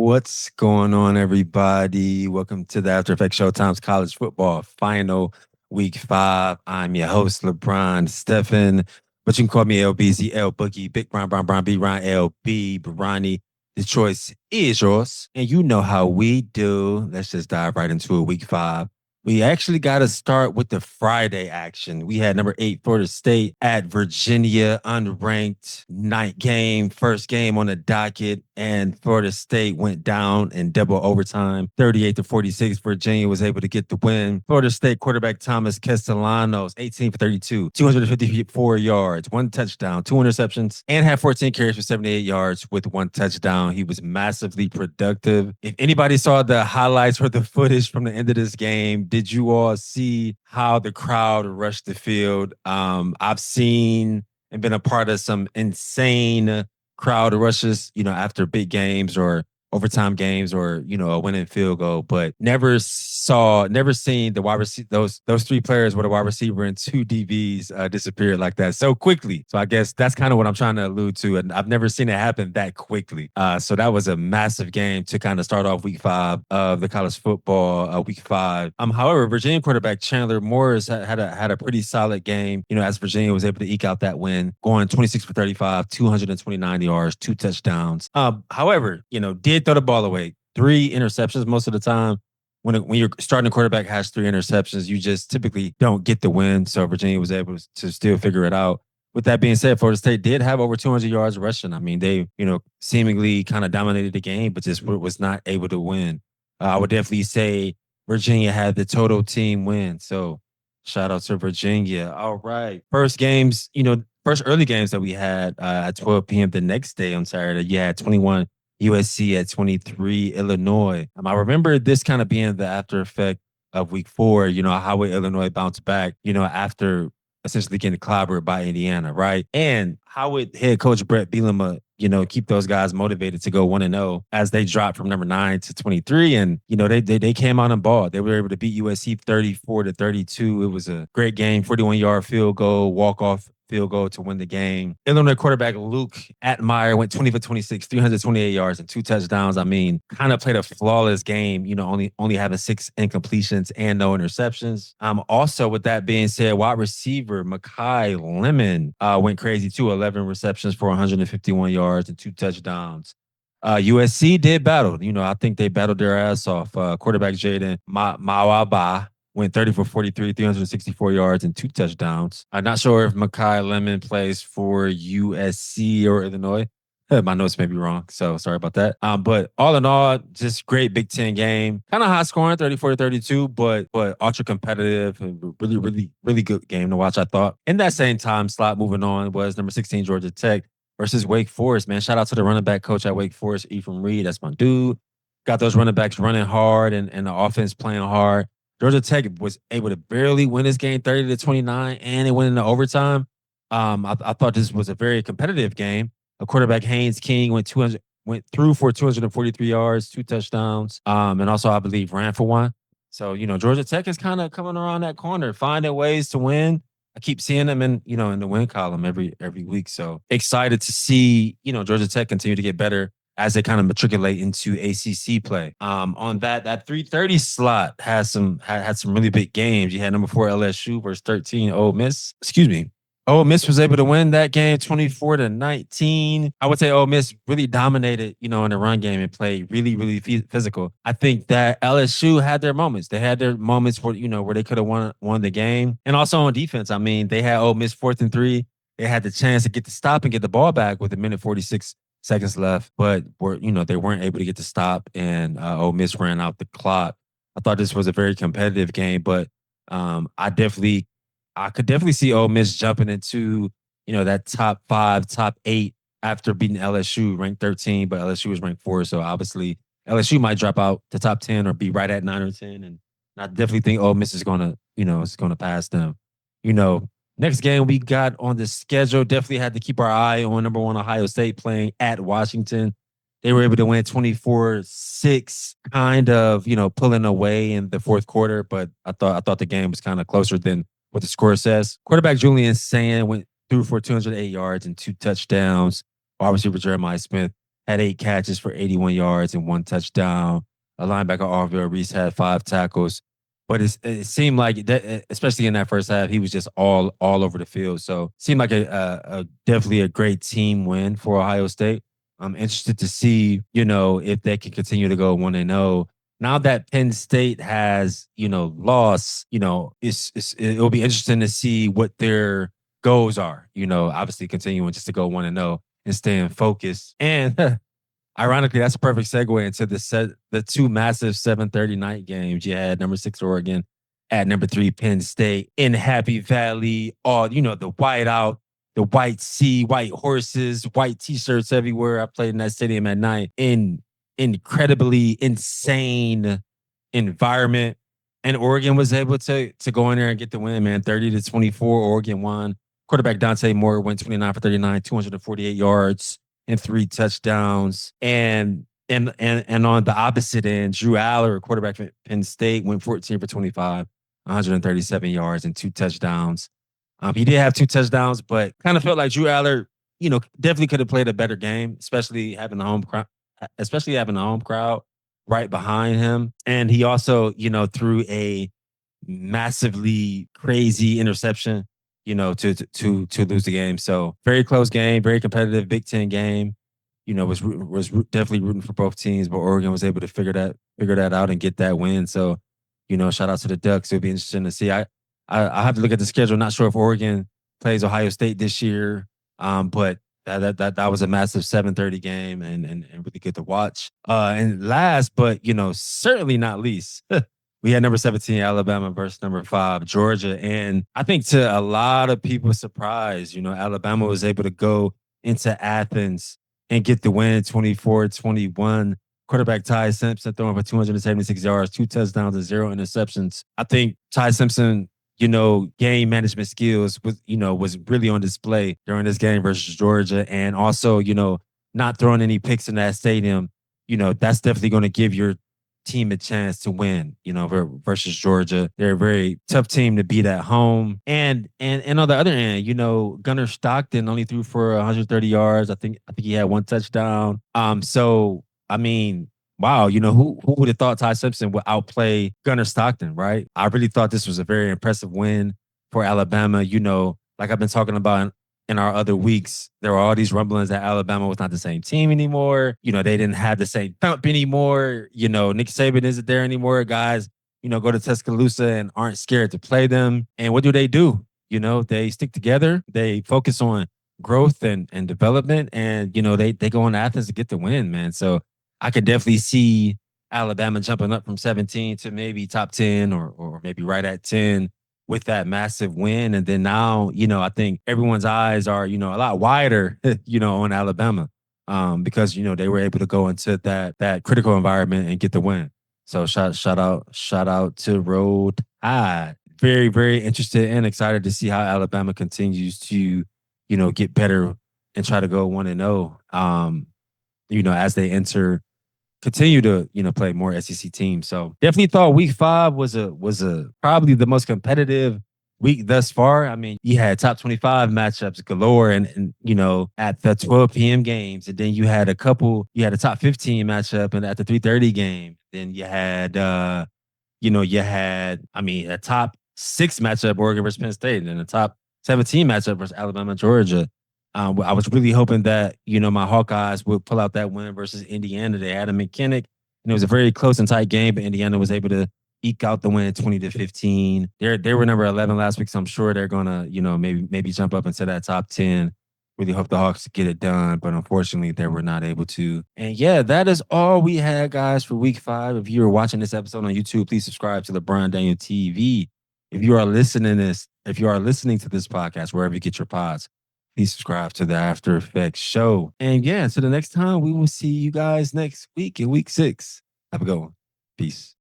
What's going on, everybody? Welcome to the After Effects Showtime's College Football Final Week 5. I'm your host, LeBron Stephen, but you can call me LBZ, L Boogie, Big Brown, B Ron, LB, Barani. The choice is yours, and you know how we do. Let's just dive right into it, Week 5. We actually got to start with the Friday action. We had number 8 Florida State at Virginia, unranked night game, first game on the docket, and Florida State went down in double overtime, 38-46. Virginia was able to get the win. Florida State quarterback Thomas Castellanos, 18 for 32, 254 yards, one touchdown, two interceptions, and had 14 carries for 78 yards with one touchdown. He was massively productive. If anybody saw the highlights or the footage from the end of this game, did you all see how the crowd rushed the field? I've seen and been a part of some insane crowd rushes, after big games or overtime games or, a winning field goal, but never seen the wide receiver, those three players with a wide receiver and two DBs disappear like that so quickly. So I guess that's kind of what I'm trying to allude to. And I've never seen it happen that quickly. So that was a massive game to kind of start off week 5 of the college football week 5. However, Virginia quarterback Chandler Morris had a pretty solid game, as Virginia was able to eke out that win, going 26 for 35, 229 yards, two touchdowns. However, did throw the ball away. 3 interceptions most of the time. When your starting quarterback has 3 interceptions, you just typically don't get the win. So Virginia was able to still figure it out. With that being said, Florida State did have over 200 yards rushing. I mean, they, seemingly kind of dominated the game, but just was not able to win. I would definitely say Virginia had the total team win. So shout out to Virginia. All right. First early games that we had at 12 p.m. the next day on Saturday, you had 21 USC at 23 Illinois. I remember this kind of being the after effect of week 4, how Illinois bounced back, after essentially getting clobbered by Indiana, right? And how would head coach Brett Bielema, keep those guys motivated to go 1-0 as they dropped from number 9 to 23. And, they came out and ball. They were able to beat USC 34-32. It was a great game, 41-yard field goal, walk-off field goal to win the game. Illinois quarterback Luke Atmeyer went 20 for 26, 328 yards and 2 touchdowns. Kind of played a flawless game, only having 6 incompletions and no interceptions. Also, with that being said, wide receiver Makai Lemon went crazy too, 11 receptions for 151 yards and 2 touchdowns. USC did battle. I think they battled their ass off. Quarterback Jaden Mawaba went 30 for 43, 364 yards and 2 touchdowns. I'm not sure if Makai Lemon plays for USC or Illinois. My notes may be wrong, so sorry about that. But all in all, just great Big Ten game. Kind of high scoring, 34-32, but ultra competitive and really, really, really good game to watch, I thought. In that same time slot, moving on, was number 16 Georgia Tech versus Wake Forest. Man, shout out to the running back coach at Wake Forest, Ephraim Reed. That's my dude. Got those running backs running hard and the offense playing hard. Georgia Tech was able to barely win this game 30-29, and it went into overtime. I thought this was a very competitive game. A quarterback Haynes King went through for 243 yards, 2 touchdowns, and also I believe ran for 1. So Georgia Tech is kind of coming around that corner, finding ways to win. I keep seeing them in the win column every week. So excited to see Georgia Tech continue to get better as they kind of matriculate into ACC play. On that 3:30 slot had some really big games. You had number 4 LSU versus 13 Ole Miss. Excuse me. Ole Miss was able to win that game 24-19. I would say Ole Miss really dominated, in the run game and played really, really physical. I think that LSU had their moments. They had their moments where they could have won the game. And also on defense, they had Ole Miss 4th and 3. They had the chance to get the stop and get the ball back with 1:46 seconds left, but they weren't able to get the stop, and Ole Miss ran out the clock. I thought this was a very competitive game, but I could definitely see Ole Miss jumping into that top 5, top 8 after beating LSU, ranked 13, but LSU was ranked 4, so obviously LSU might drop out to top 10 or be right at 9 or 10, and I definitely think Ole Miss is gonna pass them. Next game we got on the schedule, definitely had to keep our eye on number 1 Ohio State playing at Washington. They were able to win 24-6, kind of, pulling away in the 4th quarter, but I thought the game was kind of closer than what the score says. Quarterback Julian Sand went threw for 208 yards and 2 touchdowns. Wide receiver Jeremiah Smith had 8 catches for 81 yards and 1 touchdown. A linebacker, Arville Reese, had 5 tackles. But it seemed like that, especially in that first half, he was just all over the field. So seemed like a definitely a great team win for Ohio State. I'm interested to see, if they can continue to go 1-0. Now that Penn State has, lost, it'll be interesting to see what their goals are. Obviously continuing just to go 1-0 and staying focused. And ironically, that's a perfect segue into the two massive 7:30 night games. You had number 6 Oregon at number 3 Penn State in Happy Valley. All the white out, the white sea, white horses, white t-shirts everywhere. I played in that stadium at night in incredibly insane environment. And Oregon was able to go in there and get the win, man. 30-24, Oregon won. Quarterback Dante Moore went 29 for 39, 248 yards and 3 touchdowns. And on the opposite end, Drew Aller, quarterback from Penn State, went 14 for 25, 137 yards and 2 touchdowns. He did have 2 touchdowns, but kind of felt like Drew Aller, definitely could have played a better game, especially having the home crowd right behind him. And he also, threw a massively crazy interception, to lose the game. So very close game, very competitive Big Ten game. Was definitely rooting for both teams, but Oregon was able to figure that out and get that win. So, shout out to the Ducks. It'll be interesting to see. I have to look at the schedule. Not sure if Oregon plays Ohio State this year, but that was a massive 7:30 game and really good to watch. And last, but certainly not least, we had number 17 Alabama versus number 5 Georgia, and I think to a lot of people's surprise, Alabama was able to go into Athens and get the win 24-21. Quarterback Ty Simpson throwing for 276 yards, 2 touchdowns, and 0 interceptions. I think Ty Simpson, game management skills was really on display during this game versus Georgia. And also, not throwing any picks in that stadium, that's definitely going to give your team a chance to win, versus Georgia. They're a very tough team to beat at home. And on the other end, Gunnar Stockton only threw for 130 yards. I think he had 1 touchdown. So I mean, wow, who would have thought Ty Simpson would outplay Gunnar Stockton, right? I really thought this was a very impressive win for Alabama. Like I've been talking about in our other weeks, there were all these rumblings that Alabama was not the same team anymore. They didn't have the same thump anymore. Nick Saban isn't there anymore. Guys, go to Tuscaloosa and aren't scared to play them. And what do? They stick together. They focus on growth and development. And, they go on Athens to get the win, man. So I could definitely see Alabama jumping up from 17 to maybe top 10 or maybe right at 10 with that massive win. And then now, I think everyone's eyes are, a lot wider, on Alabama because, they were able to go into that critical environment and get the win. So shout out to Roll Tide. Very, very interested and excited to see how Alabama continues to, get better and try to go 1-0, as they continue to play more SEC teams. So definitely thought week 5 was a probably the most competitive week thus far. I mean, you had top 25 matchups galore and at the 12 p.m. games, and then you had a top 15 matchup and at the 3:30 game. Then you had a top 6 matchup Oregon versus Penn State, and then a top 17 matchup versus Alabama Georgia. I was really hoping that, my Hawkeyes would pull out that win versus Indiana. They had a McKinnick, and it was a very close and tight game, but Indiana was able to eke out the win 20-15. They were number 11 last week, so I'm sure they're going to, maybe jump up into that top 10. Really hope the Hawks get it done, but unfortunately, they were not able to. And yeah, that is all we had, guys, for week 5. If you are watching this episode on YouTube, please subscribe to LeBron Daniel TV. If you are listening to this podcast, wherever you get your pods, please subscribe to the After Effects show. And yeah, until the next time, we will see you guys next week in week 6. Have a good one. Peace.